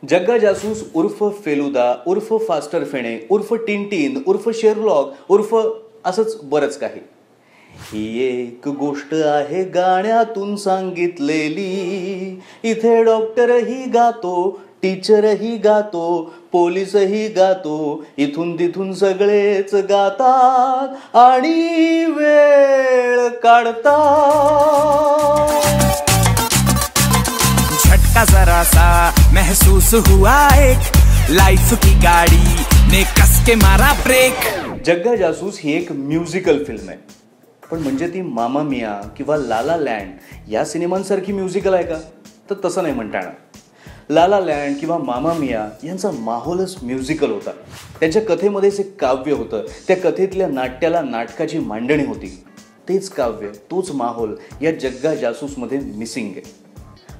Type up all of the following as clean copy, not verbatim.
जग्गा जासूस उर्फ फेलुदा उर्फ फास्टर फेणे उर्फ टिनटिन उर्फ शेरलॉक उर्फ असंच बरंच काही. ही एक गोष्ट आहे गाण्यातून सांगितलेली. इथे डॉक्टरही गातो, टीचरही गातो, पोलीसही गातो, इथून तिथून सगळेच गातात आणि वेळ काढतात. झटका जरा सा महसूस हुआ एक, लाइफ की गाड़ी ने कस के मारा ब्रेक. जग्गा जासूस ही एक म्युझिकल फिल्म आहे, पण म्हणजे ती मामा मिया किंवा लाला लँड या सिनेमांसारखी म्युझिकल आहे का? तर तसं नाही म्हणता येणार. लाला लँड किंवा मामा मिया यांचा माहोलच म्युझिकल होता. त्यांच्या कथेमध्येच एक काव्य होतं. त्या कथेतल्या नाट्याला नाटकाची मांडणी होती. तेच काव्य, तोच माहोल या जग्गा जासूसमध्ये मिसिंग आहे.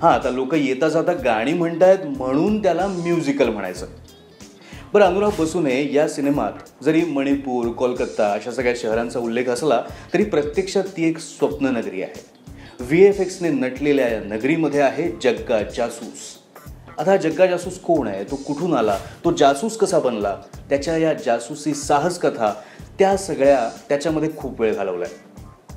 हां, आता लोक येता जाता गाणी म्हणतायत म्हणून त्याला म्युझिकल म्हणायचं. बरं, अनुराग बसूने या सिनेमात जरी मणिपूर, कोलकाता अशा सगळ्या शहरांचा उल्लेख असला तरी प्रत्यक्षात ती एक स्वप्ननगरी आहे. VFXने नटलेल्या या नगरीमध्ये आहे जग्गा जासूस. आता जग्गा जासूस कोण आहे, तो कुठून आला, तो जासूस कसा बनला, त्याच्या या जासूसी साहस कथा त्या सगळ्या त्याच्यामध्ये खूप वेळ घालवला आहे.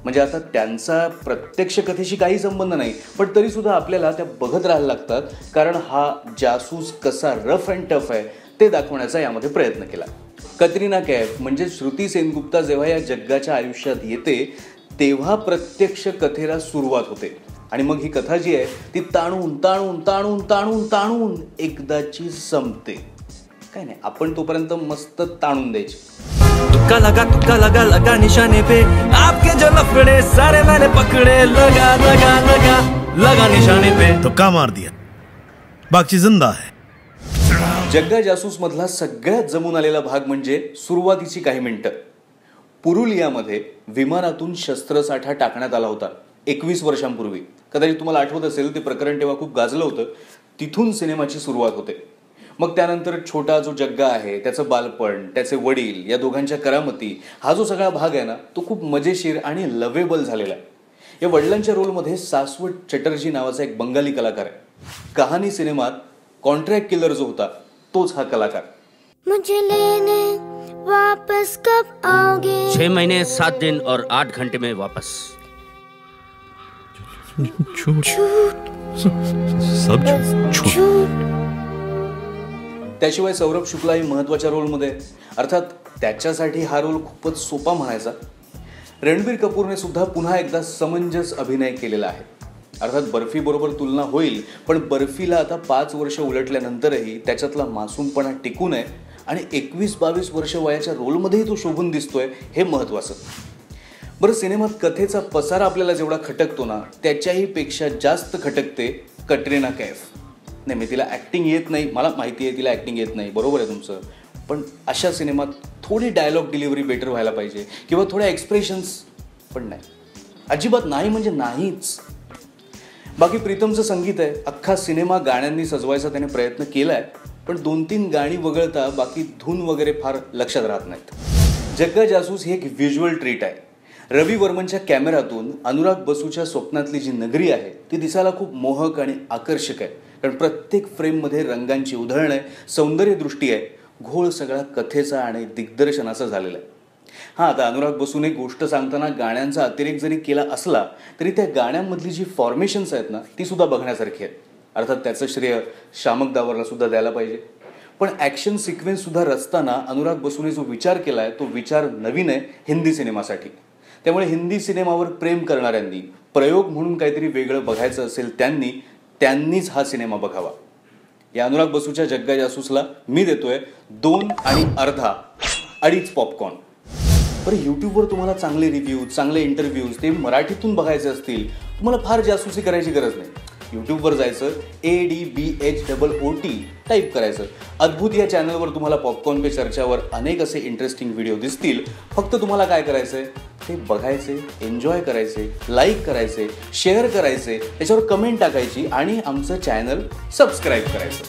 म्हणजे आता त्यांचा प्रत्यक्ष कथेशी काही संबंध नाही, पण तरीसुद्धा आपल्याला त्या बघत राहायला लागतात, कारण हा जासूस कसा रफ अँड टफ आहे ते दाखवण्याचा यामध्ये प्रयत्न केला. कतरिना कैफ म्हणजे श्रुती सेनगुप्ता जेव्हा या जग्गाच्या आयुष्यात येते तेव्हा प्रत्यक्ष कथेला सुरुवात होते. आणि मग ही कथा जी आहे ती ताणून ताणून ताणून ताणून ताणून एकदाची संपते. काय नाही, आपण तोपर्यंत मस्त ताणून द्यायची. तुक्का लगा लगा निशाने पे, आपके जो लफड़े सारे मैंने पकड़े, लगा लगा लगा लगा निशाने पे, तुक्का मार दिया, बाकी जिंदा है. जग्गा जासूस मधला सगळ्यात जमून आलेला भाग म्हणजे सुरुवातीची काही मिनिटं. पुरुलियामध्ये विमानातून शस्त्रसाठा टाकण्यात आला होता 21 वर्षांपूर्वी. कदाचित तुम्हाला आठवत असेल, ते प्रकरण तेव्हा खूप गाजलं होतं. तिथून सिनेमाची सुरुवात होते. मग त्यानंतर छोटा जो जग्गा आहे त्याचं बालपण, त्याचे वडील, या दोघांच्या करामती, हा जो सगळा भाग आहे ना तो खूप मजेशीर आणि लवेबल झालेला आहे. या वडिलांच्या रोलमध्ये सासवट चटर्जी नावाचा एक बंगाली कलाकार आहे. कहाणी सिनेमात कॉन्ट्रॅक्ट किलर जो होता तोच हा कलाकार. मुझे लेने वापस कब आओगे? 6 महीने 7 दिन और 8 घंटे में वापस. त्याशिवाय सौरभ शुक्लाही महत्वाच्या रोलमध्ये. अर्थात त्याच्यासाठी हा रोल खूपच सोपा म्हणायचा. रणबीर कपूरने सुद्धा पुन्हा एकदा समंजस अभिनय केलेला आहे. अर्थात बर्फी बरोबर तुलना होईल, पण बर्फीला आता 5 वर्ष उलटल्यानंतरही त्याच्यातला मासूमपणा टिकून आहे आणि 21-22 वर्ष वयाच्या रोलमध्येही तो शोभून दिसतोय, हे महत्वाचं. बरं, सिनेमात कथेचा पसारा आपल्याला जेवढा खटकतो ना त्याच्याही पेक्षा जास्त खटकते कटरीना कैफ. नाही, मी तिला ॲक्टिंग येत नाही, मला माहिती आहे तिला ॲक्टिंग येत नाही, बरोबर आहे तुमचं, पण अशा सिनेमात थोडी डायलॉग डिलिव्हरी बेटर व्हायला पाहिजे किंवा थोड्या एक्सप्रेशन्स. पण नाही, अजिबात नाही म्हणजे नाहीच. बाकी प्रीतमचं संगीत आहे. अख्खा सिनेमा गाण्यांनी सजवायचा त्याने प्रयत्न केला आहे, पण 2-3 गाणी वगळता बाकी धून वगैरे फार लक्षात राहत नाहीत. जग्गा जासूस ही एक व्हिज्युअल ट्रीट आहे. रवी वर्मनच्या कॅमेऱ्यातून अनुराग बसूच्या स्वप्नातली जी नगरी आहे ती दिसायला खूप मोहक आणि आकर्षक आहे, कारण प्रत्येक फ्रेममध्ये रंगांची उधळण आहे, सौंदर्यदृष्टी आहे. घोळ सगळा कथेचा आणि दिग्दर्शनाचा झालेला आहे. हां, आता अनुराग बसूने गोष्ट सांगताना गाण्यांचा अतिरेक जरी केला असला तरी त्या गाण्यांमधली जी फॉर्मेशन्स आहेत ना ती सुद्धा बघण्यासारखी आहेत. अर्थात त्याचं श्रेय शामक दावरला सुद्धा द्यायला पाहिजे. पण ॲक्शन सिक्वेन्स सुद्धा रचताना अनुराग बसूने जो विचार केला आहे तो विचार नवीन आहे हिंदी सिनेमासाठी. त्यामुळे हिंदी सिनेमावर प्रेम करणाऱ्यांनी, प्रयोग म्हणून काहीतरी वेगळं बघायचं असेल त्यांनीच हा सिनेमा बघावा. या अनुराग बसूच्या जग्गा जासूसला मी देतोय 2.5 पॉपकॉर्न. बरं, यूट्यूबवर तुम्हाला चांगले रिव्ह्यूज, चांगले इंटरव्ह्यूज ते मराठीतून बघायचे असतील, तुम्हाला फार जासूसी करायची गरज नाही. यूट्यूबवर जायचं, ADBHOOT टाईप करायचं. अद्भुत या चॅनलवर तुम्हाला पॉपकॉर्न पे चर्चावर अनेक असे इंटरेस्टिंग व्हिडिओ दिसतील. फक्त तुम्हाला काय करायचं आहे ते बघायचे, एन्जॉय करायचे, लाईक करायचे, शेअर करायचे, त्याच्यावर कमेंट टाकायची आणि आमचं चॅनल सबस्क्राईब करायचं.